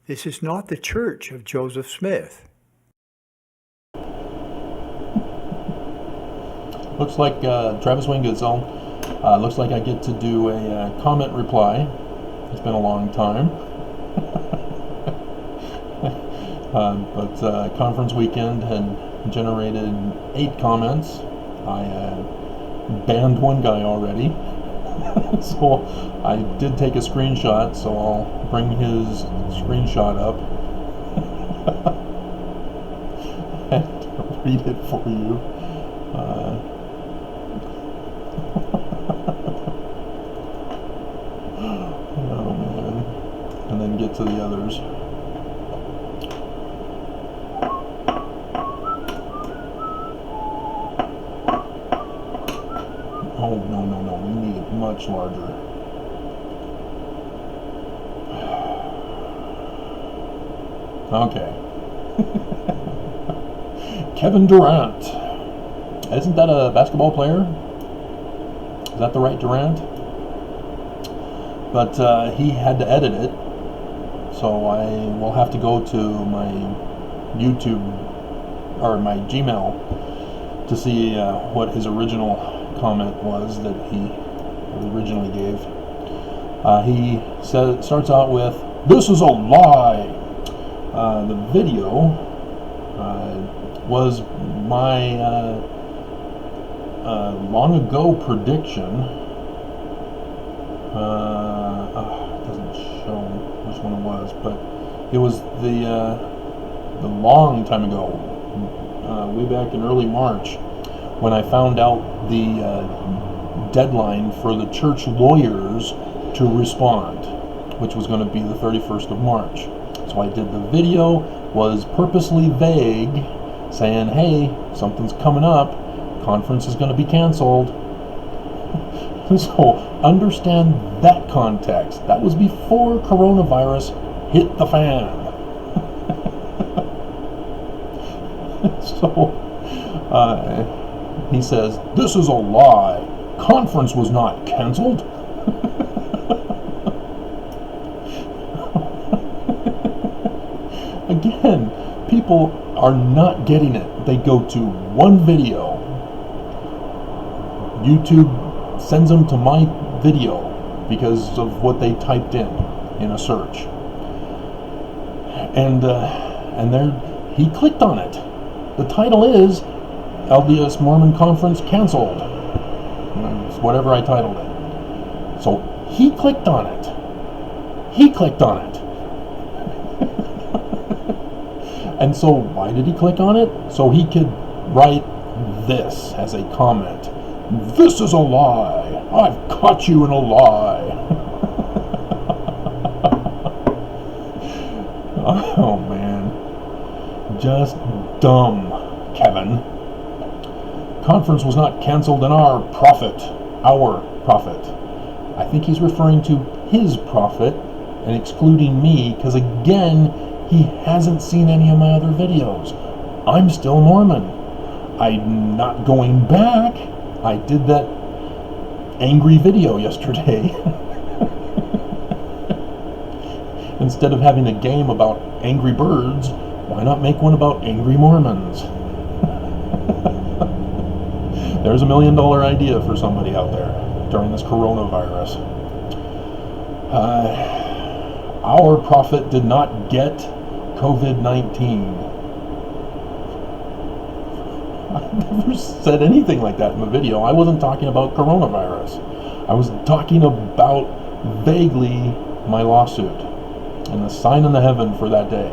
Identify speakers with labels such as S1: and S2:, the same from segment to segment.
S1: This is not the church of Joseph Smith.
S2: Looks like Travis Wingood's on. Looks like I get to do a comment reply. It's been a long time. But conference weekend had generated 8 comments. I banned one guy already. So I did take a screenshot, so I'll bring his screenshot up and read it for you. Oh man. And then get to the others. Oh, no, we need it much larger. Okay. Kevin Durant. Isn't that a basketball player? Is that the right Durant? But he had to edit it, so I will have to go to my YouTube or my Gmail to see what his original comment was that he originally gave. He starts out with, "This is a lie." The video was my long ago prediction. It doesn't show which one it was, but it was the long time ago, way back in early March, when I found out the deadline for the church lawyers to respond, which was going to be the 31st of March. So I did the video, was purposely vague, saying, hey, something's coming up, conference is going to be canceled. So understand that context. That was before coronavirus hit the fan. So he says, "This is a lie. Conference was not canceled." Again, people are not getting it. They go to one video. YouTube sends them to my video because of what they typed in a search. And there, he clicked on it. The title is LDS Mormon Conference Canceled. It's whatever I titled it. So he clicked on it. He clicked on it. And so why did he click on it? So he could write this as a comment. "This is a lie. I've caught you in a lie." Oh man. Just dumb, Kevin. Conference was not canceled in our prophet. I think he's referring to his prophet and excluding me, because again, he hasn't seen any of my other videos. I'm still Mormon. I'm not going back. I did that angry video yesterday. Instead of having a game about angry birds, why not make one about angry Mormons? There's $1 million idea for somebody out there during this coronavirus. Our prophet did not get COVID-19. I never said anything like that in the video. I wasn't talking about coronavirus. I was talking about vaguely my lawsuit and the sign in the heaven for that day.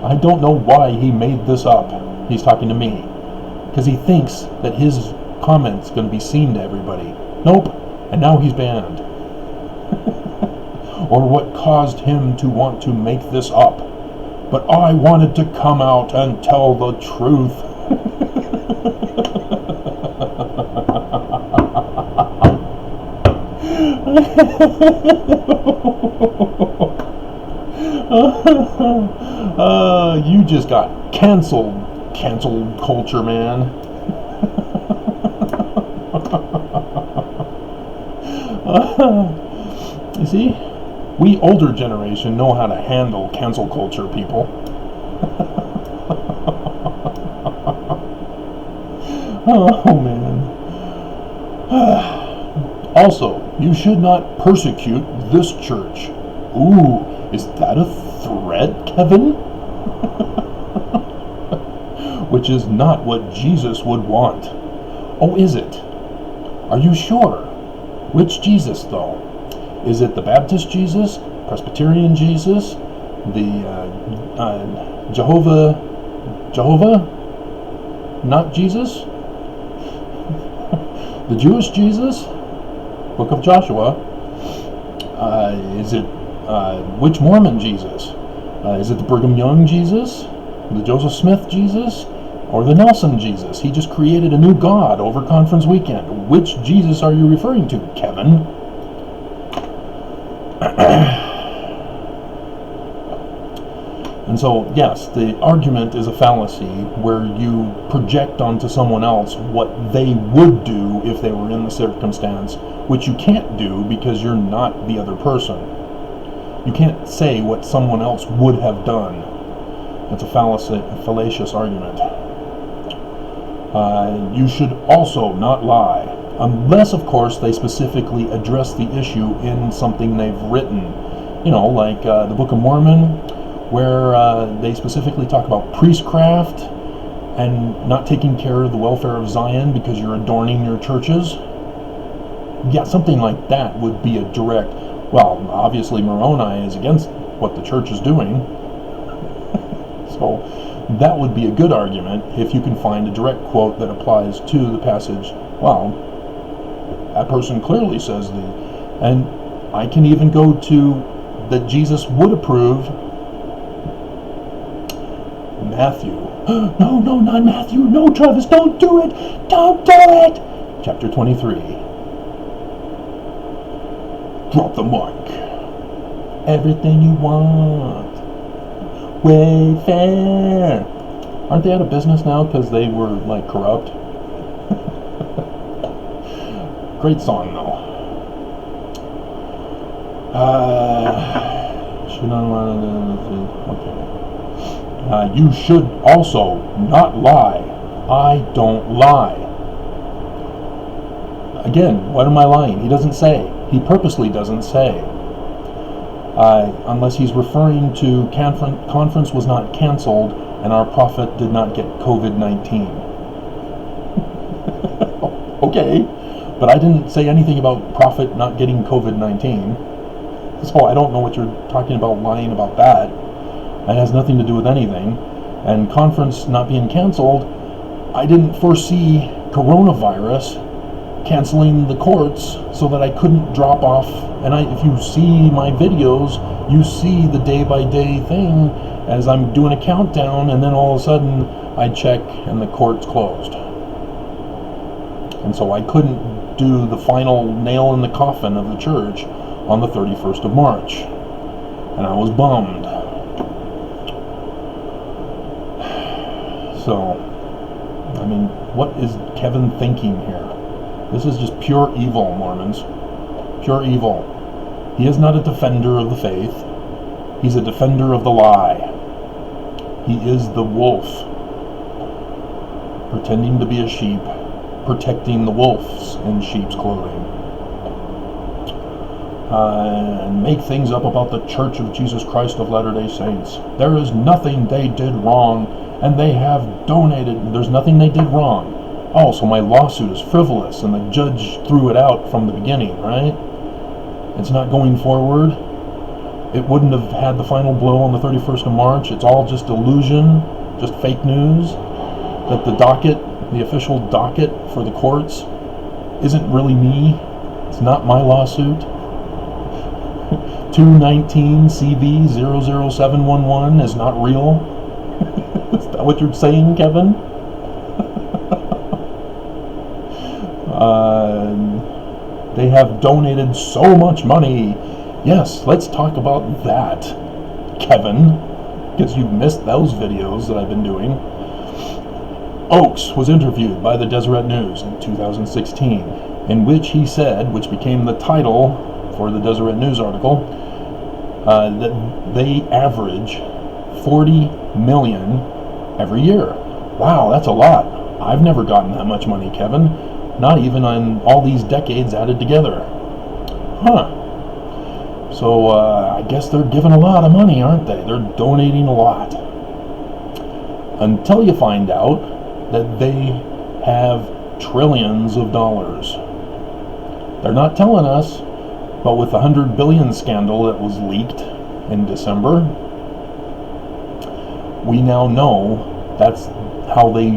S2: I don't know why he made this up. He's talking to me because he thinks that his comment's going to be seen to everybody. Nope. And now he's banned. Or what caused him to want to make this up. But I wanted to come out and tell the truth. You just got canceled. Cancel culture, man. You see? We older generation know how to handle cancel culture, people. Oh, man. Also, you should not persecute this church. Ooh, is that a threat, Kevin? Which is not what Jesus would want. Oh, is it? Are you sure? Which Jesus, though? Is it the Baptist Jesus, Presbyterian Jesus, the Jehovah, not Jesus? The Jewish Jesus? Book of Joshua? Is it, which Mormon Jesus? Is it the Brigham Young Jesus? The Joseph Smith Jesus? Or the Nelson Jesus? He just created a new god over conference weekend. Which Jesus are you referring to, Kevin? And so, yes, the argument is a fallacy where you project onto someone else what they would do if they were in the circumstance, which you can't do because you're not the other person. You can't say what someone else would have done. It's a fallacious argument. You should also not lie, unless, of course, they specifically address the issue in something they've written. You know, like the Book of Mormon, where they specifically talk about priestcraft and not taking care of the welfare of Zion because you're adorning your churches. Yeah, something like that would be a direct, well, obviously Moroni is against what the church is doing. So that would be a good argument if you can find a direct quote that applies to the passage. Well, that person clearly says and I can even go to that Jesus would approve. Matthew. No, not Matthew. No, Travis, don't do it. Don't do it. Chapter 23. Drop the mic. Everything you want. Wayfair. Aren't they out of business now because they were, like, corrupt? Great song, though. Should not want to... Okay. You should also not lie. I don't lie. Again, what am I lying? He doesn't say. He purposely doesn't say. Unless he's referring to conference was not canceled and our prophet did not get COVID-19. Okay, but I didn't say anything about prophet not getting COVID-19. So I don't know what you're talking about lying about that. That has nothing to do with anything. And conference not being canceled, I didn't foresee coronavirus canceling the courts so that I couldn't drop off. And if you see my videos, you see the day-by-day thing as I'm doing a countdown, and then all of a sudden I check and the court's closed. And so I couldn't do the final nail in the coffin of the church on the 31st of March. And I was bummed. So, I mean, what is Kevin thinking here? This is just pure evil, Mormons. Pure evil. He is not a defender of the faith. He's a defender of the lie. He is the wolf, pretending to be a sheep, protecting the wolves in sheep's clothing. And make things up about the Church of Jesus Christ of Latter-day Saints. There is nothing they did wrong, and they have donated. There's nothing they did wrong. Oh, so my lawsuit is frivolous, and the judge threw it out from the beginning, right? It's not going forward. It wouldn't have had the final blow on the 31st of March. It's all just illusion, just fake news. That the docket, the official docket for the courts, isn't really me. It's not my lawsuit. 219 CV 00711 is not real. Is that what you're saying, Kevin? They have donated so much money. Yes, let's talk about that, Kevin, because you've missed those videos that I've been doing. Oakes was interviewed by the Deseret News in 2016, in which he said, which became the title for the Deseret News article, that they average 40 million every year. Wow, that's a lot. I've never gotten that much money, Kevin. Not even on all these decades added together. Huh. So I guess they're giving a lot of money, aren't they? They're donating a lot. Until you find out that they have trillions of dollars. They're not telling us, but with the 100 billion scandal that was leaked in December, we now know that's how they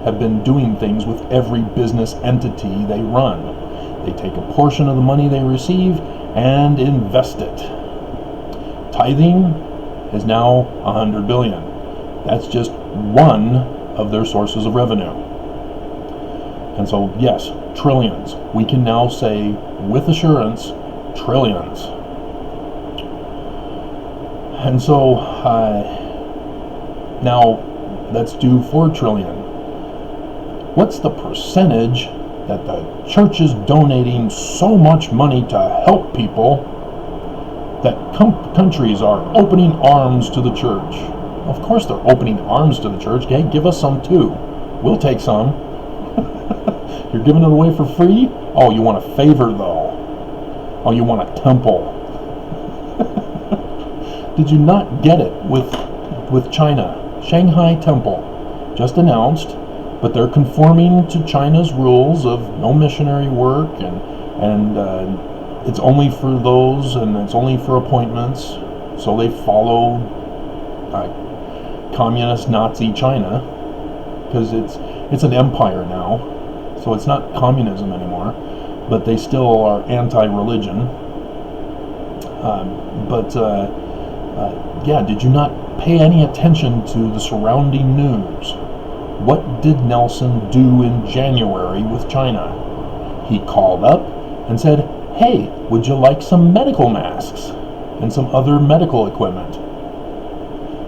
S2: have been doing things with every business entity they run. They take a portion of the money they receive and invest it. Tithing is now 100 billion. That's just one of their sources of revenue. And so, yes, trillions. We can now say with assurance, trillions. And so, now let's do 4 trillion. What's the percentage that the church is donating so much money to help people that countries are opening arms to the church? Of course they're opening arms to the church. Hey, give us some too. We'll take some. You're giving it away for free? Oh, you want a favor though. Oh, you want a temple. Did you not get it with China? Shanghai Temple just announced, but they're conforming to China's rules of no missionary work, and it's only for those, and it's only for appointments. So they follow communist Nazi China, because it's an empire now, so it's not communism anymore, but they still are anti-religion. Yeah, did you not pay any attention to the surrounding news? What did Nelson do in January with China? He called up and said, hey, would you like some medical masks and some other medical equipment?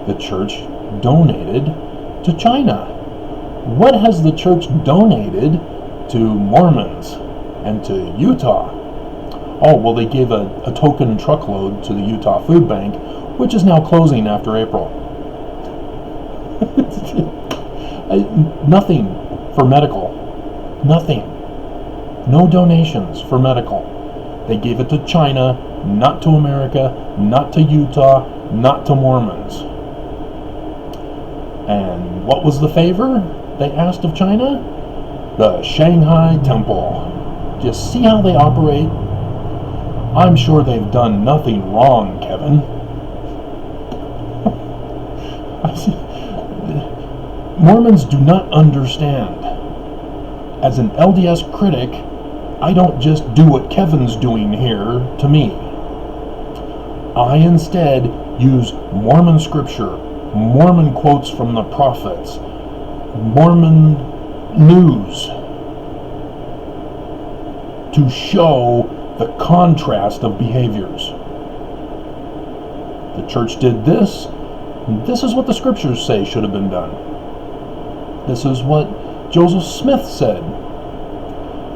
S2: The church donated to China. What has the church donated to Mormons and to Utah? Oh, well, they gave a token truckload to the Utah Food Bank, which is now closing after April. Nothing for medical. Nothing. No donations for medical. They gave it to China, not to America, not to Utah, not to Mormons. And what was the favor they asked of China? The Shanghai Temple. Do you see how they operate? I'm sure they've done nothing wrong, Kevin. Mormons do not understand. As an LDS critic, I don't just do what Kevin's doing here to me. I instead use Mormon scripture, Mormon quotes from the prophets, Mormon news to show the contrast of behaviors. The church did this. This is what the scriptures say should have been done. This is what Joseph Smith said.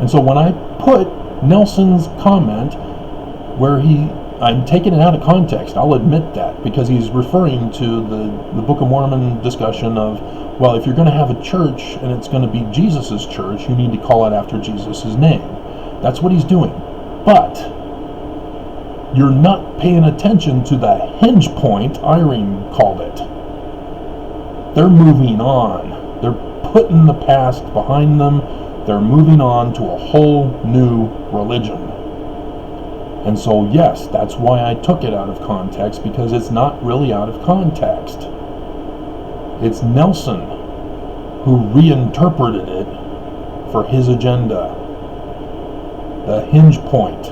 S2: And so when I put Nelson's comment where I'm taking it out of context, I'll admit that, because he's referring to the Book of Mormon discussion of, well, if you're going to have a church and it's going to be Jesus' church, you need to call it after Jesus' name. That's what he's doing. But you're not paying attention to the hinge point Irene called it. They're moving on. They're putting the past behind them. They're moving on to a whole new religion. And so, yes, that's why I took it out of context, because it's not really out of context. It's Nelson who reinterpreted it for his agenda. The hinge point.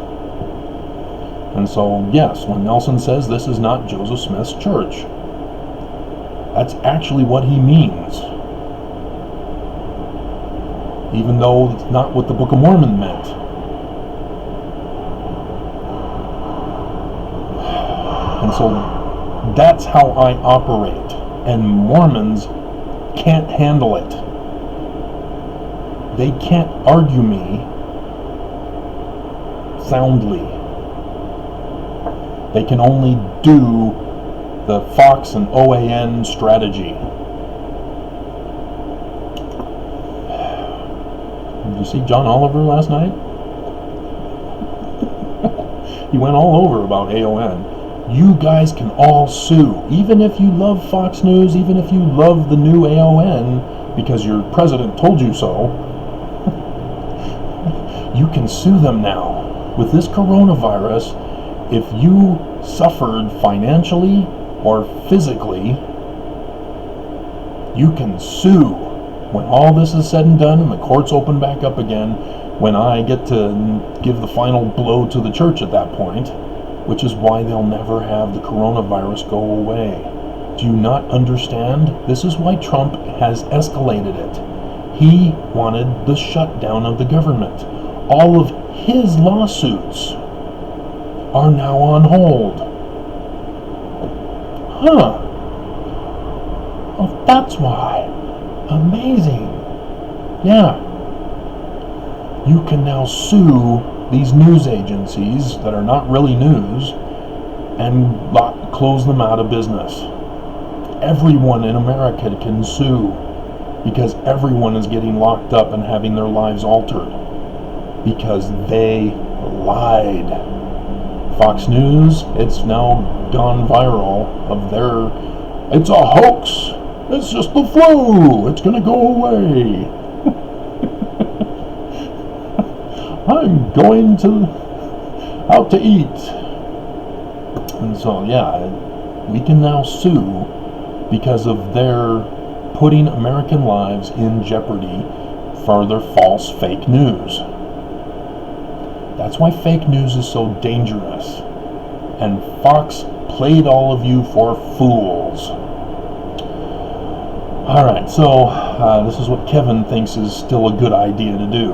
S2: And so, yes, when Nelson says this is not Joseph Smith's church, that's actually what he means. Even though it's not what the Book of Mormon meant. And so that's how I operate. And Mormons can't handle it. They can't argue me soundly. They can only do the Fox and OAN strategy. Did you see John Oliver last night? He went all over about AON. You guys can all sue. Even if you love Fox News, even if you love the new AON, because your president told you so, you can sue them now. With this coronavirus, if you suffered financially or physically, you can sue. When all this is said and done and the courts open back up again, when I get to give the final blow to the church at that point, which is why they'll never have the coronavirus go away. Do you not understand? This is why Trump has escalated it. He wanted the shutdown of the government. All of his lawsuits are now on hold. Huh. Oh, that's why. Amazing. Yeah. You can now sue these news agencies that are not really news and close them out of business. Everyone in America can sue because everyone is getting locked up and having their lives altered because they lied. Fox News, it's now gone viral of it's a hoax. It's just the flu. It's going to go away. I'm going out to eat. And so, yeah, we can now sue because of their putting American lives in jeopardy for their false fake news. That's why fake news is so dangerous. And Fox played all of you for fools. Alright, so this is what Kevin thinks is still a good idea to do.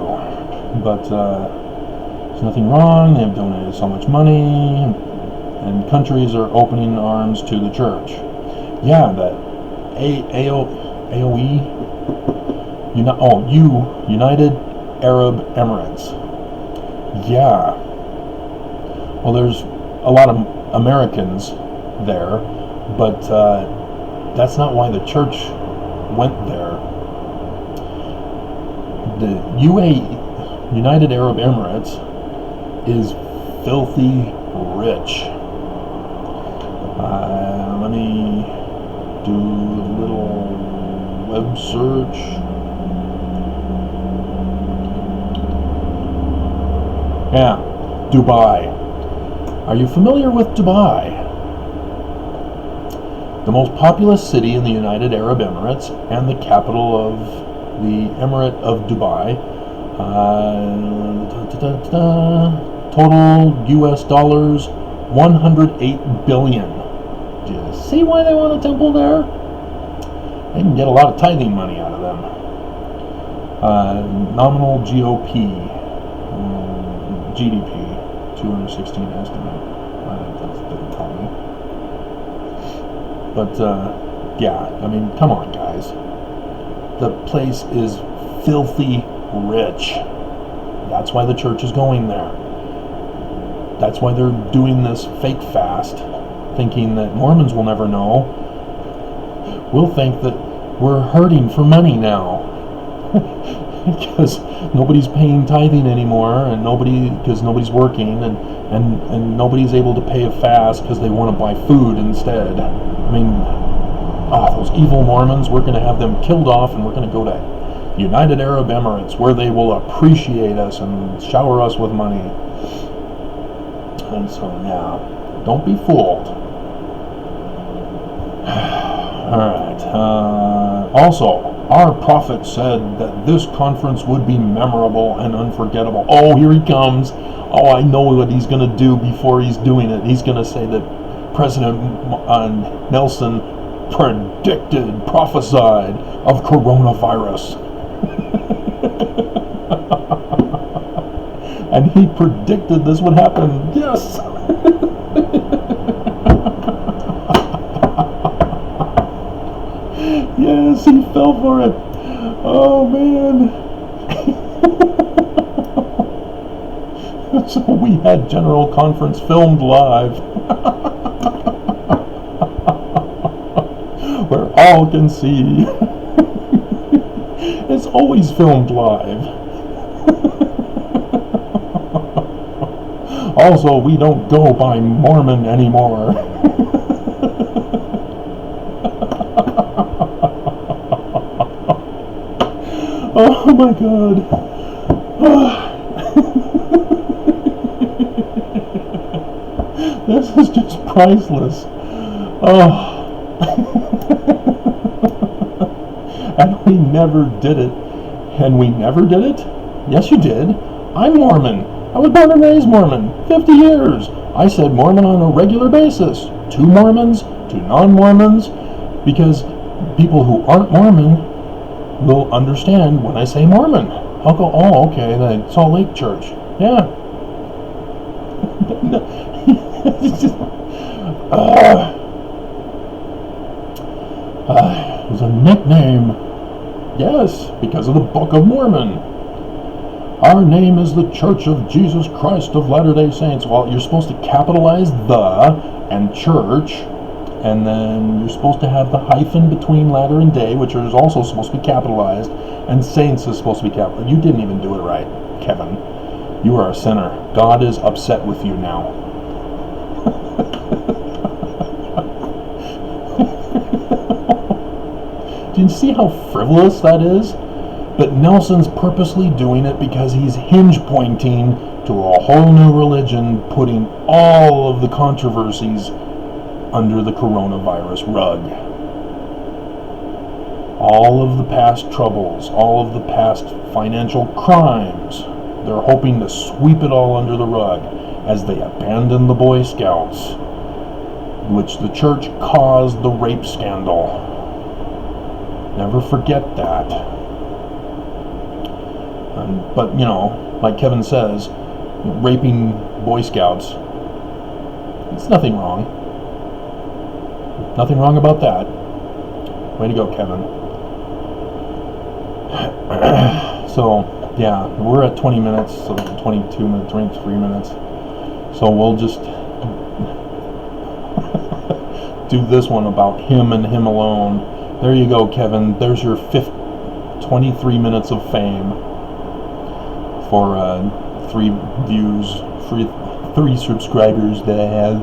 S2: But there's nothing wrong. They've donated so much money, and countries are opening arms to the church. Yeah, that AOE, United Arab Emirates. Yeah. Well, there's a lot of Americans there, but that's not why the church went there. The United Arab Emirates is filthy rich. Let me do a little web search. Yeah, Dubai. Are you familiar with Dubai? The most populous city in the United Arab Emirates and the capital of the Emirate of Dubai. Total US dollars 108 billion. Do you see why they want a temple there? They can get a lot of tithing money out of them. Nominal GDP 216 estimate. That's difficult. But yeah, I mean, come on, guys. The place is filthy rich. That's why the church is going there. That's why they're doing this fake fast, thinking that Mormons will never know. We'll think that we're hurting for money now because nobody's paying tithing anymore, and because nobody's working, and nobody's able to pay a fast because they want to buy food instead. I mean, those evil Mormons, we're going to have them killed off, and we're going to go to United Arab Emirates, where they will appreciate us and shower us with money. And so, yeah, don't be fooled. Alright, also, our prophet said that this conference would be memorable and unforgettable. Oh, here he comes. Oh, I know what he's going to do before he's doing it. He's going to say that President Nelson prophesied of coronavirus. And he predicted this would happen. Yes! Yes, he fell for it. Oh, man. So we had General Conference filmed live. Where all can see. It's always filmed live. Also, we don't go by Mormon anymore. Oh my God. This is just priceless. Oh. And we never did it. And we never did it? Yes, you did. I'm Mormon. I was born and raised Mormon. 50 years. I said Mormon on a regular basis. 2 Mormons, 2 non-Mormons. Because people who aren't Mormon will understand when I say Mormon. I'll go, oh, okay, the Salt Lake Church. Yeah. It's just, it was a nickname. Yes, because of the Book of Mormon. Our name is the Church of Jesus Christ of Latter-day Saints. Well, you're supposed to capitalize the and church, and then you're supposed to have the hyphen between latter and day, which is also supposed to be capitalized, and saints is supposed to be capitalized. You didn't even do it right, Kevin. You are a sinner. God is upset with you now. Do you see how frivolous that is? But Nelson's purposely doing it because he's hinge pointing to a whole new religion, putting all of the controversies under the coronavirus rug. All of the past troubles, all of the past financial crimes, they're hoping to sweep it all under the rug as they abandon the Boy Scouts, which the church caused the rape scandal. Never forget that. But, you know, like Kevin says, raping Boy Scouts, it's nothing wrong. Nothing wrong about that. Way to go, Kevin. So, yeah, we're at 20 minutes, so 22 minutes, 23 minutes. So we'll just do this one about him and him alone. There you go, Kevin. There's your 23 minutes of fame for 3 views, 3 subscribers that I have.